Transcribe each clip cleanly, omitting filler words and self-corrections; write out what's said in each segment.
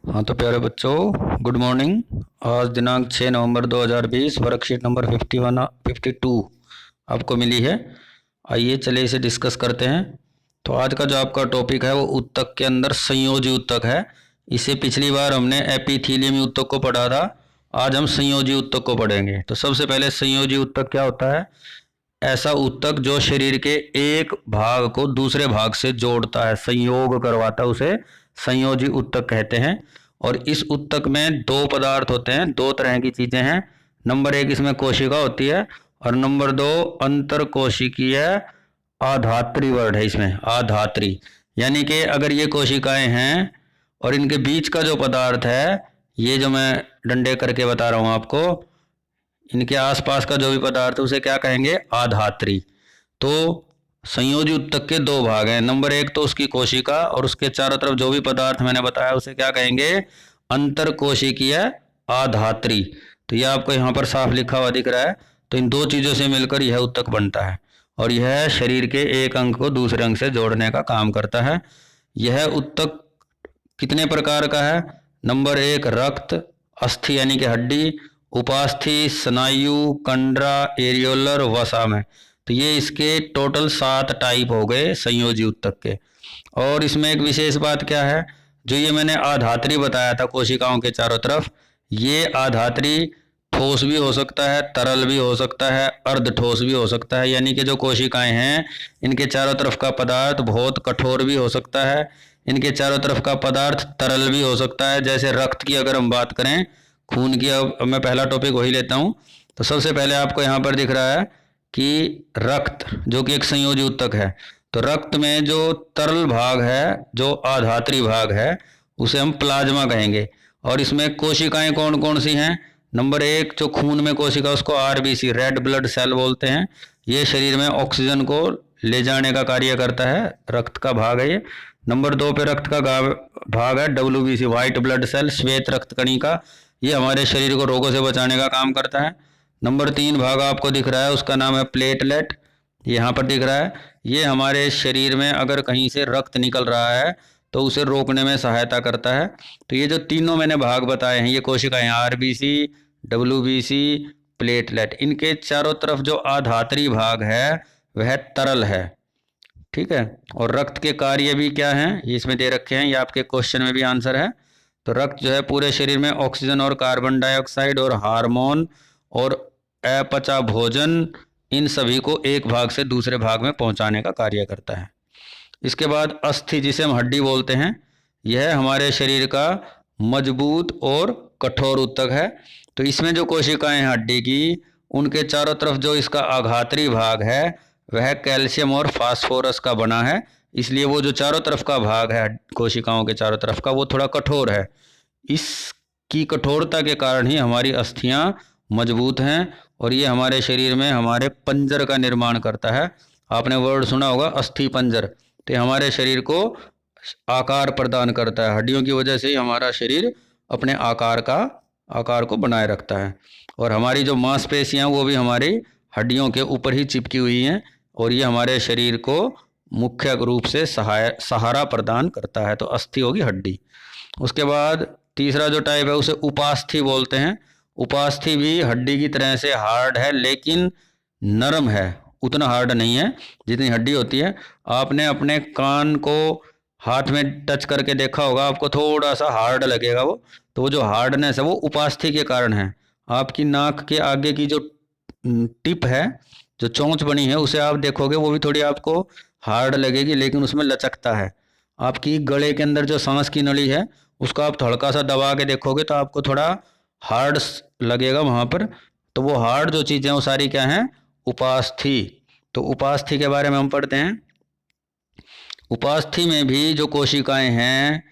हाँ तो प्यारे बच्चों, गुड मॉर्निंग। आज दिनांक 6 नवंबर 2020, वर्कशीट नंबर 52 आपको मिली है। आइए चलिए इसे डिस्कस करते हैं। तो आज का जो आपका टॉपिक है वो उत्तक के अंदर संयोजी उत्तक है। इसे पिछली बार हमने एपिथेलियमी उत्तक को पढ़ा था। आज हम संयोजी उत्तक को पढ़ेंगे। तो सबसे पहले संयोजी उत्तक क्या होता है? ऐसा उत्तक जो शरीर के एक भाग को दूसरे भाग से जोड़ता है, संयोग करवाता है, उसे संयोजी उत्तक कहते हैं। और इस उत्तक में दो पदार्थ होते हैं, दो तरह की चीजें हैं। नंबर एक, इसमें कोशिका होती है, और नंबर दो अंतर कोशिकीय आधात्री वर्ड है इसमें, आधात्री। यानी कि अगर ये कोशिकाएं हैं और इनके बीच का जो पदार्थ है, ये जो मैं डंडे करके बता रहा हूं आपको, इनके आसपास का जो भी पदार्थ है उसे क्या कहेंगे? आधात्री। तो संयोजी उत्तक के दो भाग हैं। नंबर एक तो उसकी कोशिका, और उसके चारों तरफ जो भी पदार्थ मैंने बताया उसे क्या कहेंगे? अंतर कोशिकीय आधात्री। तो यह आपको यहाँ पर साफ लिखा हुआ दिख रहा है। तो इन दो चीजों से मिलकर यह उत्तक बनता है, और यह शरीर के एक अंग को दूसरे अंग से जोड़ने का काम करता है। यह उत्तक कितने प्रकार का है? नंबर एक, रक्त, अस्थि यानी कि हड्डी, उपास्थि, स्नायु, कंडरा, एरियोलर, वसा में। तो ये इसके टोटल 7 टाइप हो गए संयोजी उत्तक के। और इसमें एक विशेष बात क्या है, जो ये मैंने आधात्री बताया था कोशिकाओं के चारों तरफ, ये आधात्री ठोस भी हो सकता है, तरल भी हो सकता है, अर्ध ठोस भी हो सकता है। यानी कि जो कोशिकाएं हैं, इनके चारों तरफ का पदार्थ बहुत कठोर भी हो सकता है, इनके चारों तरफ का पदार्थ तरल भी हो सकता है। जैसे रक्त की अगर हम बात करें, खून की, अब मैं पहला टॉपिक वही लेता हूँ। तो सबसे पहले आपको यहाँ पर दिख रहा है कि रक्त जो कि एक संयोजी उत्तक है। तो रक्त में जो तरल भाग है, जो आधात्री भाग है, उसे हम प्लाज्मा कहेंगे। और इसमें कोशिकाएं कौन कौन सी हैं? नंबर एक, जो खून में कोशिका, उसको आरबीसी, रेड ब्लड सेल बोलते हैं। ये शरीर में ऑक्सीजन को ले जाने का कार्य करता है, रक्त का भाग है ये। नंबर दो पे रक्त का भाग है डब्ल्यूबीसी, व्हाइट ब्लड सेल, श्वेत रक्त कणिका। ये हमारे शरीर को रोगों से बचाने का काम करता है। नंबर तीन भाग आपको दिख रहा है, उसका नाम है प्लेटलेट, यहाँ पर दिख रहा है। ये हमारे शरीर में अगर कहीं से रक्त निकल रहा है तो उसे रोकने में सहायता करता है। तो ये जो तीनों मैंने भाग बताए हैं, ये कोशिकाएं, आरबीसी, डब्ल्यूबीसी, प्लेटलेट, इनके चारों तरफ जो आधात्री भाग है वह तरल है। ठीक है। और रक्त के कार्य भी क्या हैं, ये इसमें दे रखे हैं, ये आपके क्वेश्चन में भी आंसर है। तो रक्त जो है पूरे शरीर में ऑक्सीजन और कार्बन डाइऑक्साइड और हार्मोन और अपचा भोजन, इन सभी को एक भाग से दूसरे भाग में पहुंचाने का कार्य करता है। इसके बाद अस्थि, जिसे हम हड्डी बोलते हैं, यह हमारे शरीर का मजबूत और कठोर उत्तक है। तो इसमें जो कोशिकाएं हैं हड्डी की, उनके चारों तरफ जो इसका आघात्री भाग है वह कैल्शियम और फास्फोरस का बना है। इसलिए वो जो चारों तरफ का भाग है कोशिकाओं के चारों तरफ का, वो थोड़ा कठोर है। इसकी कठोरता के कारण ही हमारी अस्थियां मजबूत हैं, और ये हमारे शरीर में हमारे पंजर का निर्माण करता है। आपने वर्ड सुना होगा, अस्थि पंजर। तो हमारे शरीर को आकार प्रदान करता है। हड्डियों की वजह से ही हमारा शरीर अपने आकार को बनाए रखता है। और हमारी जो मांसपेशियां, वो भी हमारी हड्डियों के ऊपर ही चिपकी हुई हैं, और ये हमारे शरीर को मुख्य रूप से सहारा प्रदान करता है। तो अस्थि होगी हड्डी। उसके बाद तीसरा जो टाइप है उसे उपास्थि बोलते हैं। उपास्थि भी हड्डी की तरह से हार्ड है, लेकिन नरम है, उतना हार्ड नहीं है जितनी हड्डी होती है। आपने अपने कान को हाथ में टच करके देखा होगा, आपको थोड़ा सा हार्ड लगेगा वो। तो वो जो हार्डनेस है वो उपास्थि के कारण है। आपकी नाक के आगे की जो टिप है, जो चोंच बनी है, उसे आप देखोगे वो भी थोड़ी आपको हार्ड लगेगी, लेकिन उसमें लचकता है। आपकी गले के अंदर जो सांस की नली है, उसको आप हल्का सा दबा के देखोगे तो आपको थोड़ा हार्ड लगेगा वहाँ पर। तो वो हार्ड जो चीज़ें वो सारी क्या हैं? उपास्थि। तो उपास्थि के बारे में हम पढ़ते हैं। उपास्थि में भी जो कोशिकाएं हैं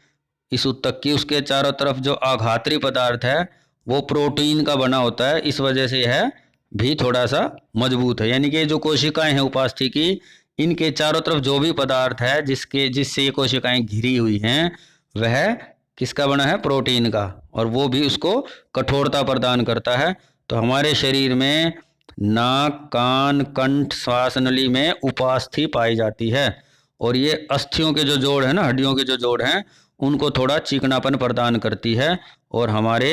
इस उत्तक की, उसके चारों तरफ जो आघात्री पदार्थ है वो प्रोटीन का बना होता है। इस वजह से यह भी थोड़ा सा मजबूत है। यानी कि जो कोशिकाएं हैं उपास्थि की, इनके चारों तरफ जो भी पदार्थ है जिससे ये कोशिकाएं घिरी हुई हैं, वह किसका बना है? प्रोटीन का। और वो भी उसको कठोरता प्रदान करता है। तो हमारे शरीर में नाक, कान, कंठ, श्वास नली में उपास्थि पाई जाती है। और ये अस्थियों के जो जोड़ है ना, हड्डियों के जो जोड़ हैं, उनको थोड़ा चिकनापन प्रदान करती है और हमारे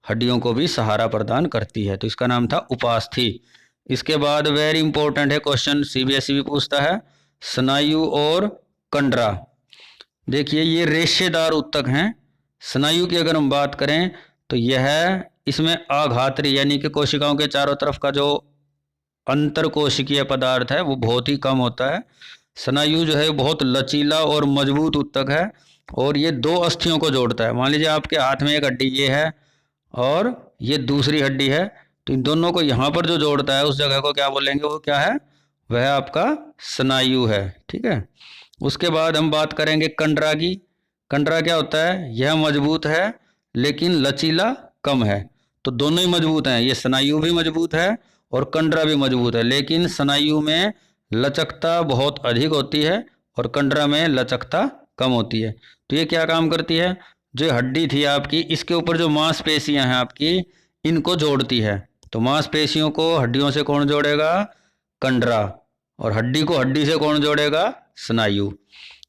हड्डियों को भी सहारा प्रदान करती है। तो इसका नाम था उपास्थि। इसके बाद वेरी इंपॉर्टेंट है क्वेश्चन, सीबीएसई भी पूछता है, स्नायु और कंडरा। देखिए ये रेशेदार उत्तक हैं। स्नायु की अगर हम बात करें तो यह इसमें आघात्री यानी कि कोशिकाओं के चारों तरफ का जो अंतर कोशिकीय पदार्थ है वो बहुत ही कम होता है। स्नायु जो है बहुत लचीला और मजबूत उत्तक है और ये दो अस्थियों को जोड़ता है। मान लीजिए आपके हाथ में एक हड्डी ये है और ये दूसरी हड्डी है, तो इन दोनों को यहाँ पर जो जोड़ता है उस जगह को क्या बोलेंगे, वो क्या है, वह आपका स्नायु है। ठीक है। उसके बाद हम बात करेंगे कंडरा की। कंडरा क्या होता है, यह मजबूत है लेकिन लचीला कम है। तो दोनों ही मजबूत हैं, ये स्नायु भी मजबूत है और कंडरा भी मजबूत है, लेकिन स्नायु में लचकता बहुत अधिक होती है और कंडरा में लचकता कम होती है। तो ये क्या काम करती है, जो हड्डी थी आपकी इसके ऊपर जो मांसपेशियां हैं आपकी, इनको जोड़ती है। तो मांसपेशियों को हड्डियों से कौन जोड़ेगा, कंडरा, और हड्डी को हड्डी से कौन जोड़ेगा, स्नायु।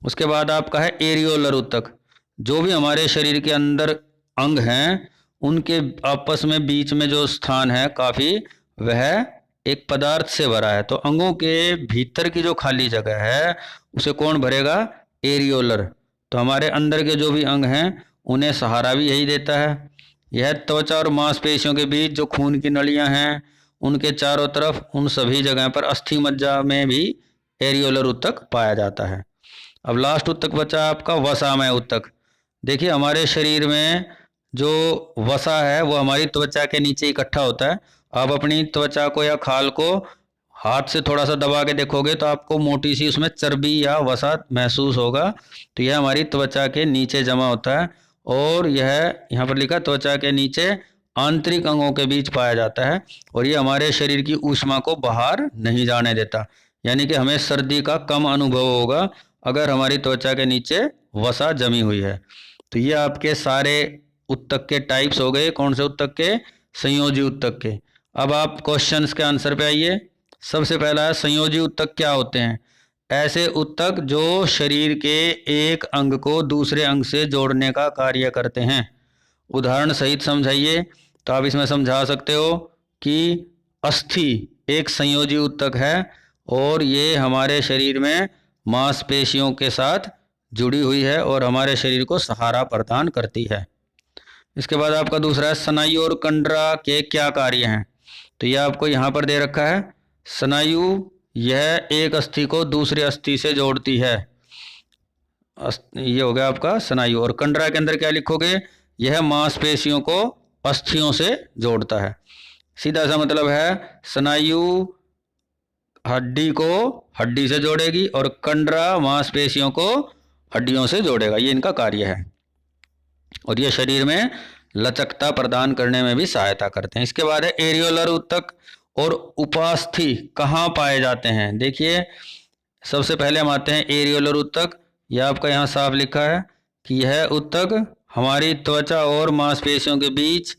उसके बाद आपका है एरियोलर उत्तक। जो भी हमारे शरीर के अंदर अंग हैं उनके आपस में बीच में जो स्थान है काफी, वह एक पदार्थ से भरा है। तो अंगों के भीतर की जो खाली जगह है उसे कौन भरेगा, एरियोलर। तो हमारे अंदर के जो भी अंग हैं उन्हें सहारा भी यही देता है। यह त्वचा और मांसपेशियों के बीच जो खून की नलियां हैं उनके चारों तरफ उन सभी जगह पर अस्थि मज्जा में भी एरियोलर उत्तक पाया जाता है। अब लास्ट उत्तक बचा आपका वसामय उत्तक। देखिए हमारे शरीर में जो वसा है वो हमारी त्वचा के नीचे इकट्ठा होता है। आप अपनी त्वचा को या खाल को हाथ से थोड़ा सा दबा के देखोगे तो आपको मोटी सी उसमें चर्बी या वसा महसूस होगा। तो यह हमारी त्वचा के नीचे जमा होता है और यह यहाँ पर लिखा त्वचा के नीचे आंतरिक अंगों के बीच पाया जाता है और ये हमारे शरीर की ऊष्मा को बाहर नहीं जाने देता। यानी कि हमें सर्दी का कम अनुभव होगा अगर हमारी त्वचा के नीचे वसा जमी हुई है। तो ये आपके सारे उत्तक के टाइप्स हो गए। कौन से उत्तक के, संयोजी उत्तक के। अब आप क्वेश्चंस के आंसर पे आइए। सबसे पहला है संयोजी उत्तक क्या होते हैं, ऐसे उत्तक जो शरीर के एक अंग को दूसरे अंग से जोड़ने का कार्य करते हैं। उदाहरण सहित समझाइए। तो आप इसमें समझा सकते हो कि अस्थि एक संयोजी उत्तक है और ये हमारे शरीर में मांसपेशियों के साथ जुड़ी हुई है और हमारे शरीर को सहारा प्रदान करती है। इसके बाद आपका दूसरा है स्नायु और कंडरा के क्या कार्य हैं। तो यह आपको यहाँ पर दे रखा है। स्नायु यह एक अस्थि को दूसरी अस्थि से जोड़ती है, ये हो गया आपका स्नायु। और कंडरा के अंदर क्या लिखोगे, यह मांसपेशियों को अस्थियों से जोड़ता है। सीधा सा मतलब है स्नायु हड्डी को हड्डी से जोड़ेगी और कंडरा मांसपेशियों को हड्डियों से जोड़ेगा, ये इनका कार्य है। और ये शरीर में लचकता प्रदान करने में भी सहायता करते हैं। इसके बाद है एरियोलर उत्तक और उपास्थि कहाँ पाए जाते हैं। देखिए सबसे पहले हम आते हैं एरियोलर उत्तक। यह आपका यहाँ साफ लिखा है कि यह उत्तक हमारी त्वचा और मांसपेशियों के बीच,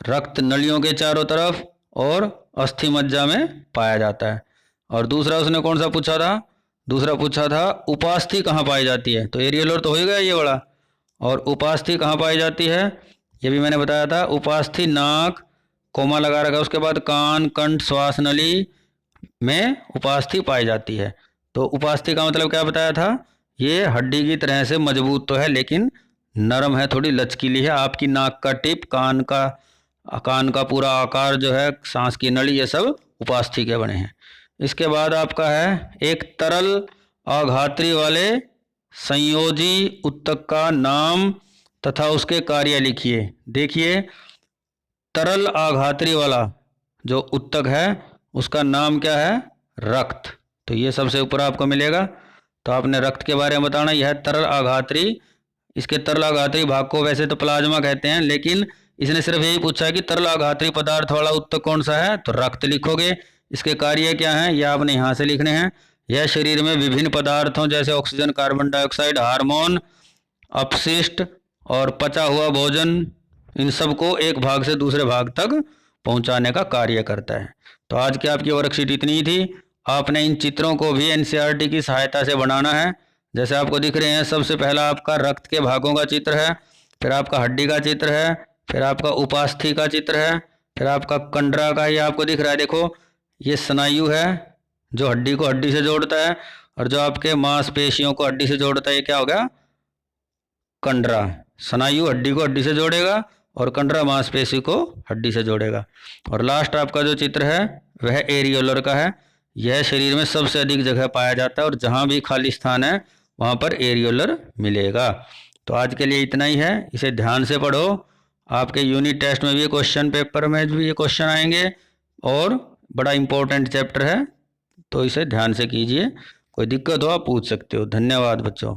रक्त नलियों के चारों तरफ और अस्थि मज्जा में पाया जाता है। और दूसरा उसने कौन सा पूछा था, दूसरा पूछा था उपास्थि कहाँ पाई जाती है। तो एरियोलर तो हो गया ये बड़ा, और उपास्थि कहाँ पाई जाती है ये भी मैंने बताया था। उपास्थि नाक, कोमा लगा रखा, उसके बाद कान, कंठ, श्वास नली में उपास्थि पाई जाती है। तो उपास्थि का मतलब क्या बताया था, ये हड्डी की तरह से मजबूत तो है लेकिन नरम है, थोड़ी लचकीली है। आपकी नाक का टिप, कान का पूरा आकार जो है, सांस की नली, ये सब उपास्थि के बने हैं। इसके बाद आपका है एक तरल आघात्री वाले संयोजी उत्तक का नाम तथा उसके कार्य लिखिए। देखिए तरल आघात्री वाला जो उत्तक है उसका नाम क्या है, रक्त। तो ये सबसे ऊपर आपको मिलेगा। तो आपने रक्त के बारे में बताना। यह तरल आघात्री, इसके तरल आघात्री भाग को वैसे तो प्लाज्मा कहते हैं, लेकिन इसने सिर्फ यही पूछा है कि तरल आघात्री पदार्थ वाला उत्तक कौन सा है, तो रक्त लिखोगे। इसके कार्य क्या हैं ये आपने यहाँ से लिखने हैं। यह शरीर में विभिन्न पदार्थों जैसे ऑक्सीजन, कार्बन डाइऑक्साइड, हार्मोन, अपशिष्ट और पचा हुआ भोजन, इन सबको एक भाग से दूसरे भाग तक पहुंचाने का कार्य करता है। तो आज की आपकी वर्कशीट इतनी ही थी। आपने इन चित्रों को भी एनसीईआरटी की सहायता से बनाना है जैसे आपको दिख रहे हैं, सबसे पहला आपका रक्त के भागों का चित्र है, फिर आपका हड्डी का चित्र है, फिर आपका उपास्थि का चित्र है, फिर आपका कंडरा का, ये आपको दिख रहा है। देखो ये स्नायु है जो हड्डी को हड्डी से जोड़ता है, और जो आपके मांसपेशियों को हड्डी से जोड़ता है ये क्या हो गया, कंडरा। स्नायु हड्डी को हड्डी से जोड़ेगा और कंडरा मांसपेशी को हड्डी से जोड़ेगा। और लास्ट आपका जो चित्र है वह एरियोलर का है। यह शरीर में सबसे अधिक जगह पाया जाता है और जहाँ भी खाली स्थान है वहाँ पर एरियोलर मिलेगा। तो आज के लिए इतना ही है, इसे ध्यान से पढ़ो। आपके यूनिट टेस्ट में भी क्वेश्चन पेपर में भी ये क्वेश्चन आएंगे और बड़ा इंपॉर्टेंट चैप्टर है, तो इसे ध्यान से कीजिए। कोई दिक्कत हो आप पूछ सकते हो। धन्यवाद बच्चों।